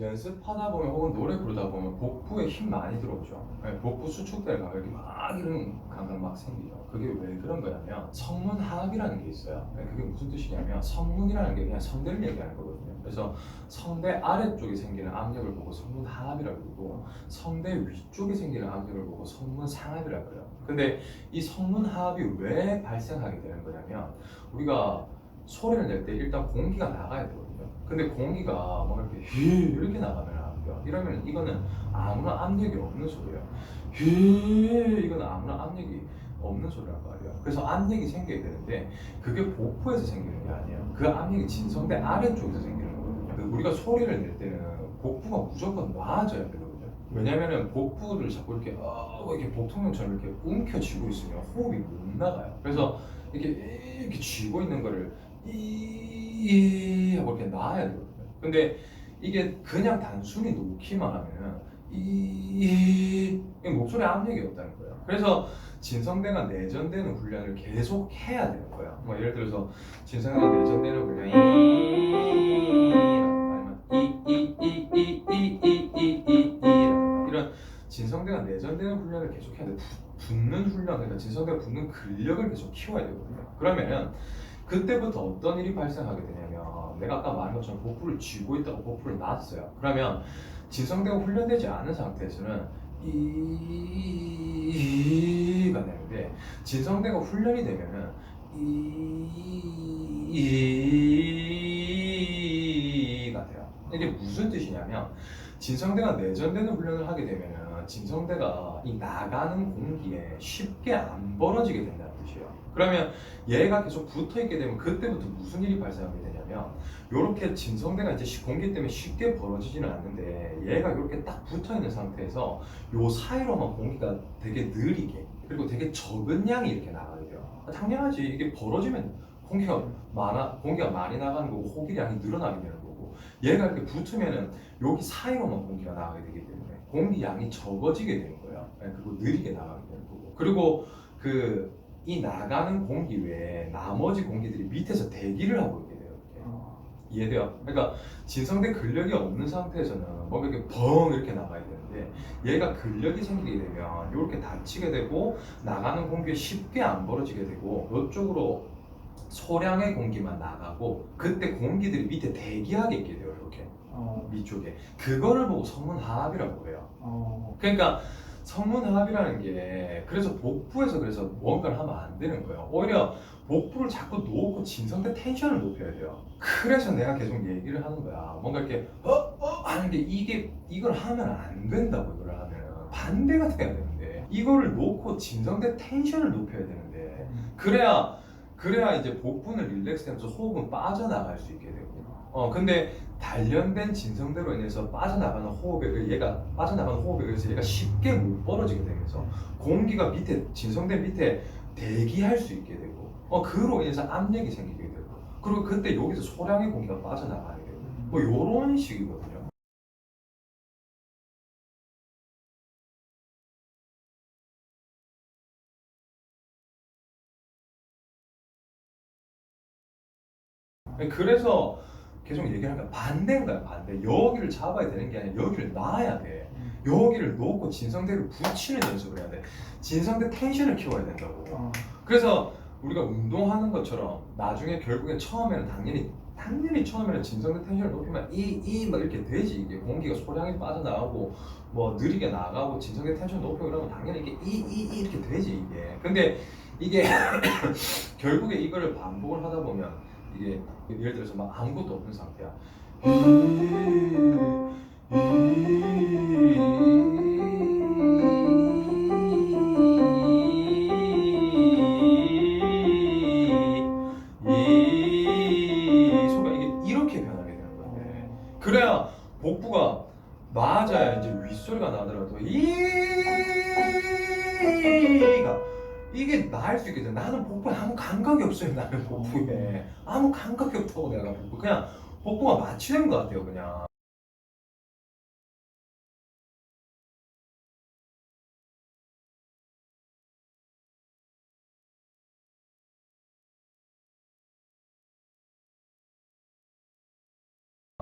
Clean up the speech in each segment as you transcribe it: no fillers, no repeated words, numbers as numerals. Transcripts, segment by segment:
연습하다 보면 혹은 노래 부르다 보면 복부에 힘 많이 들어오죠. 네, 복부 수축대가 이렇게 막 이런 감각 막 생기죠. 그게 왜 그런 거냐면 성문하압이라는 게 있어요. 네, 그게 무슨 뜻이냐면 성문이라는 게 그냥 성대를 얘기하는 거거든요. 그래서 성대 아래쪽에 생기는 압력을 보고 성문하압이라고 그러고 성대 위쪽에 생기는 압력을 보고 성문상압이라고 그래요. 근데 이 성문하압이 왜 발생하게 되는 거냐면 우리가 소리를 낼 때 일단 공기가 나가야 되거든요. 근데 공기가 막 이렇게 이렇게 나가면 안 돼요. 이러면 이거는 아무런 압력이 없는 소리예요. 이거는 아무런 압력이 없는 소리란 말이에요. 그래서 압력이 생겨야 되는데 그게 복부에서 생기는 게 아니에요. 그 압력이 진성대 아래쪽에서 생기는 거거든요. 그 우리가 소리를 낼 때는 복부가 무조건 놔져야 되거든요. 왜냐면은 복부를 자꾸 이렇게 복통령처럼 이렇게 움켜쥐고 있으면 호흡이 못 나가요. 그래서 이렇게 쥐고 있는 거를 이 하고 이렇게 놔야 되거든요. 근데 이게 그냥 단순히 놓기만 하면은 이 목소리에 압력이 없다는 거예요. 그래서 진성대가 내전되는 훈련을 계속 해야 되는 거예요. 뭐 예를 들어서 진성대가 내전되는 훈련 아니면 이런 진성대가 내전되는 훈련을 계속 해야 돼. 붙는 훈련, 그러니까 진성대가 붙는 근력을 계속 키워야 되거든요. 그러면은 그때부터 어떤 일이 발생하게 되냐면 내가 아까 말한 것처럼 복부를 쥐고 있다가 복부를 놨어요. 그러면 진성대가 훈련되지 않은 상태에서는 이가 되는데 진성대가 훈련이 되면은 이가 돼요. 이게 무슨 뜻이냐면 진성대가 내전되는 훈련을 하게 되면은 진성대가 이 나가는 공기에 쉽게 안 벌어지게 된다는 뜻이에요. 그러면 얘가 계속 붙어 있게 되면 그때부터 무슨 일이 발생하게 되냐면 이렇게 진성대가 이제 공기 때문에 쉽게 벌어지지는 않는데 얘가 이렇게 딱 붙어 있는 상태에서 요 사이로만 공기가 되게 느리게 그리고 되게 적은 양이 이렇게 나가게 돼요. 당연하지. 이게 벌어지면 공기가 많이 나가는 거고 호기량이 늘어나게 되는 거고 얘가 이렇게 붙으면은 여기 사이로만 공기가 나가게 되기 때문에 공기 양이 적어지게 되는 거예요. 그리고 느리게 나가게 되는 거고 그리고 이 나가는 공기 외에 나머지 공기들이 밑에서 대기를 하고 있게 돼요. 이렇게. 이해돼요? 그러니까 진성대 근력이 없는 상태에서는 뭔가 이렇게 벙 이렇게 나가야 되는데 얘가 근력이 생기게 되면 이렇게 닫히게 되고 나가는 공기가 쉽게 안 벌어지게 되고 이쪽으로 소량의 공기만 나가고 그때 공기들이 밑에 대기하게 있게 돼요. 이렇게 위쪽에 그거를 보고 성문하압이라고 해요. 그러니까 성문하압이라는 게 그래서 복부에서 그래서 뭔가를 하면 안 되는 거예요. 오히려 복부를 자꾸 놓고 진성대 텐션을 높여야 돼요. 그래서 내가 계속 얘기를 하는 거야. 뭔가 이렇게 하는 게 이걸 하면 안 된다고. 이걸 하면 반대가 돼야 되는데 이거를 놓고 진성대 텐션을 높여야 되는데 그래야 이제 복부는 릴렉스되면서 호흡은 빠져나갈 수 있게 되고. 근데 단련된 진성대로 인해서 빠져나가는 호흡에 얘가 빠져나가는 호흡에 의해서 얘가 쉽게 못 벌어지게 되면서 공기가 밑에 진성대 밑에 대기할 수 있게 되고 그로 인해서 압력이 생기게 되고 그리고 그때 여기서 소량의 공기가 빠져나가게 되고 뭐 요런 식이거든요. 그래서 계속 얘기하는 거야. 반대인 거야, 반대. 여기를 잡아야 되는 게 아니라 여기를 놔야 돼. 여기를 놓고 진성대를 붙이는 연습을 해야 돼. 진성대 텐션을 키워야 된다고. 그래서 우리가 운동하는 것처럼 나중에 결국엔 처음에는 당연히 처음에는 진성대 텐션을 높이면 막 이렇게 되지. 이게 공기가 소량이 빠져나가고 뭐 느리게 나가고 진성대 텐션 높이고 이러면 당연히 이게 이렇게 되지 이게. 근데 이게 결국에 이거를 반복을 하다 보면 이게 예를 들어서 막 아무것도 없는 상태야. 이 소리가 이게 이렇게 변하게 되는 건데 그래야 복부가 맞아야 이제 윗소리가 나더라도 이가 이게 나을 수 있겠죠. 나는 복부에 아무 감각이 없어요. 나는 복부에 아무 감각이 없다고 내가 복부 그냥 복부가 마취된 것 같아요. 그냥.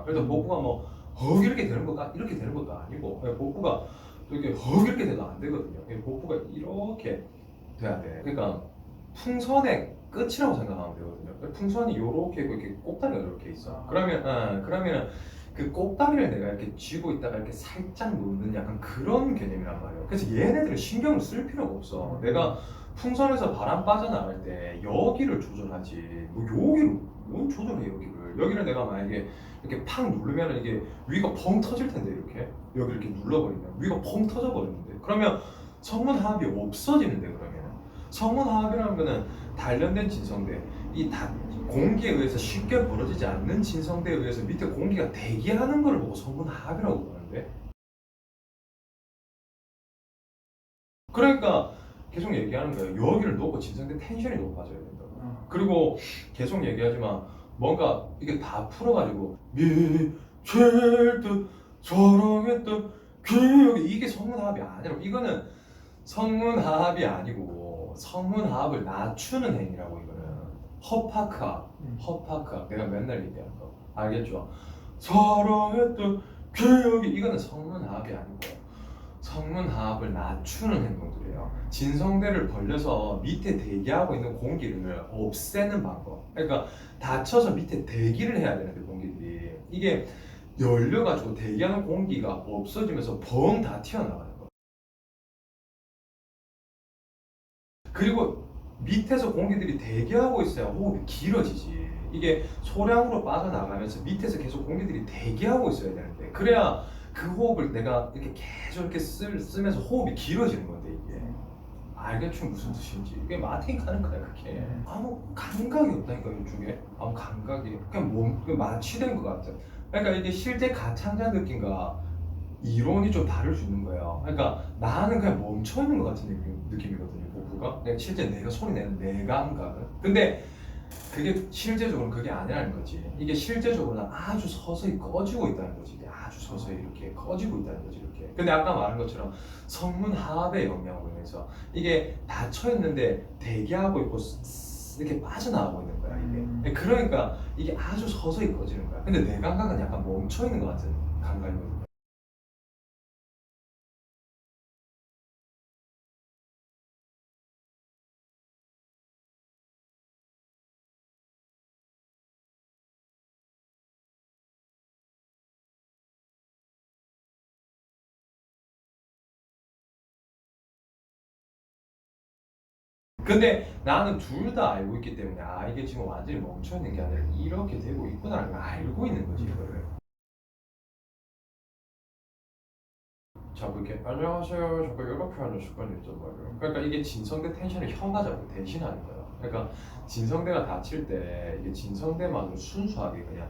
그래서 복부가 뭐 이렇게 되는 것도 이렇게 되는 것도 아니고 복부가 이렇게 이렇게 돼도 안 되거든요. 복부가 이렇게 돼야 돼. 그러니까 풍선의 끝이라고 생각하면 되거든요. 풍선이 요렇게 있고 이렇게 꼭다리가 이렇게 있어. 그러면은 그 꼭다리를 내가 이렇게 쥐고 있다가 이렇게 살짝 놓는 약간 그런 개념이란 말이에요. 그래서 얘네들은 신경을 쓸 필요가 없어. 내가 풍선에서 바람 빠져나갈 때 여기를 조절하지 뭐 여기를 뭘 조절해 여기를 내가 만약에 이렇게 팍 누르면 이게 위가 펑 터질 텐데 이렇게 여기 이렇게 눌러버리면 위가 펑 터져 버리는데 그러면 성문하합이 없어지는데 그러면 성문하합이라는 거는 단련된 진성대 이 공기에 의해서 쉽게 벌어지지 않는 진성대에 의해서 밑에 공기가 대기하는 걸 보고 성문하합이라고 부르는데 그러니까 계속 얘기하는 거예요. 여기를 놓고 진성대 텐션이 높아져야 된다고. 그리고 계속 얘기하지만 뭔가 이게 다 풀어가지고 미칠 듯 사랑했던 기억이 이게 성문하합이 아니라고. 이거는 성문하합이 아니고 성문하합을 낮추는 행위라고. 이거는 허파크합 내가 맨날 얘기하는 거 알겠죠? 사랑했던 기억이 이거는 성문하합이 아니고 성문하합을 낮추는 행동들이에요. 진성대를 벌려서 밑에 대기하고 있는 공기를 없애는 방법. 그러니까 닫혀서 밑에 대기를 해야 되는데 공기들이 이게 열려가지고 대기하는 공기가 없어지면서 벙 다 튀어나가는 거예요. 그리고 밑에서 공기들이 대기하고 있어야 호흡이 길어지지. 이게 소량으로 빠져나가면서 밑에서 계속 공기들이 대기하고 있어야 되는데 그래야 그 호흡을 내가 이렇게 계속 이렇게 쓰면서 호흡이 길어지는 건데 이게 알겠죠 무슨 뜻인지. 이게 마틴 가는 거야 그게. 아무 감각이 없다니까 이쪽에. 아무 감각이 그냥 마취된 것 같아. 그러니까 이게 실제 가창자 느낌과 이론이 좀 다를 수 있는 거예요. 그러니까 나는 그냥 멈춰 있는 것 같은 느낌이거든요. 복부가 실제 내가 소리 내는 내 감각은. 근데 그게 실제적으로는 그게 아니라는 거지. 이게 실제적으로는 아주 서서히 꺼지고 있다는 거지. 이게 아주 서서히 이렇게 꺼지고 있다는 거지 이렇게. 근데 아까 말한 것처럼 성문하합의 영향으로 인해서 이게 닫혀 있는데 대기하고 있고 이렇게 빠져나가고 있는 거야 이게. 그러니까 이게 아주 서서히 꺼지는 거야. 근데 내 감각은 약간 멈춰 있는 것 같은 감각이거든. 근데 나는 둘 다 알고 있기 때문에 이게 지금 완전히 멈춰 있는 게 아니라 이렇게 되고 있구나라는 걸 알고 있는 거지 이거를. 자꾸 이렇게 안녕하세요 자꾸 이렇게 하는 습관이 있단 말이에요. 그러니까 이게 진성대 텐션을 혀가 자꾸 대신하는 거예요. 그러니까 진성대가 닫힐 때 이게 진성대만으로 순수하게 그냥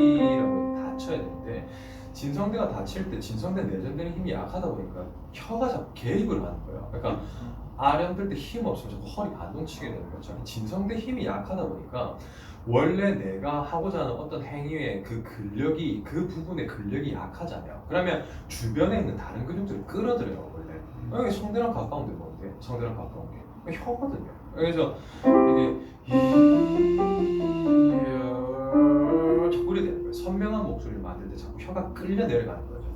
이라고 닫혀야 되는데 진성대가 닫힐 때 진성대 내전되는 힘이 약하다 보니까 혀가 자꾸 개입을 하는 거예요. 그러니까 아령들 때 힘 없으면 자꾸 허리 반동치게 되는 거죠. 진성대 힘이 약하다 보니까 원래 내가 하고자 하는 어떤 행위의 그 근력이 그 부분의 근력이 약하잖아요. 그러면 주변에 있는 다른 근육들을 끌어들여요 원래. 여기 성대랑 가까운데 뭔데? 성대랑 가까운 게 혀거든요. 그래서 이게 자꾸 이래 되는 거예요. 선명한 목소리를 만들 때 자꾸 혀가 끌려 내려가는 거죠.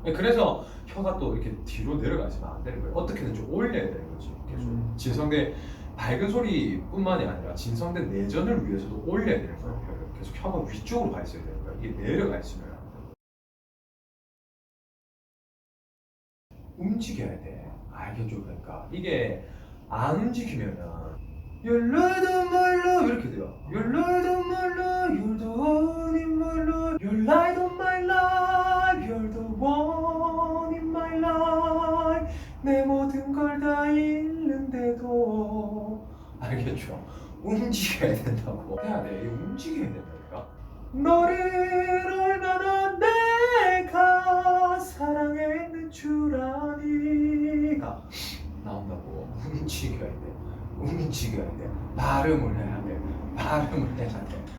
그래서 혀가 또 이렇게 뒤로 내려가시면 안 되는 거예요. 어떻게든 좀 올려야 되는 거지. 계속 진성대 밝은 소리뿐만이 아니라 진성대 내전을 위해서도 올려야 되는 거예요. 혀를 계속 혀가 위쪽으로 가 있어야 되는 거예요. 이게 내려가 있으면 안 돼요. 움직여야 돼. 알겠죠? 그러니까 이게 안 움직이면은 You're light on my life 이렇게 돼요. You're light on my life, you're the one in my life. You're light on my life, you're the one in my life. 내 모든 걸 다 잃는데도 알겠죠? 움직여야 된다고. 해야 돼. 이거 움직여야 된다니까. 너를 얼마나 내가 사랑했는 줄 아니가 나온다고. 움직여야 돼. 움직여야 돼. 발음을 해야 돼. 발음을 해야 돼.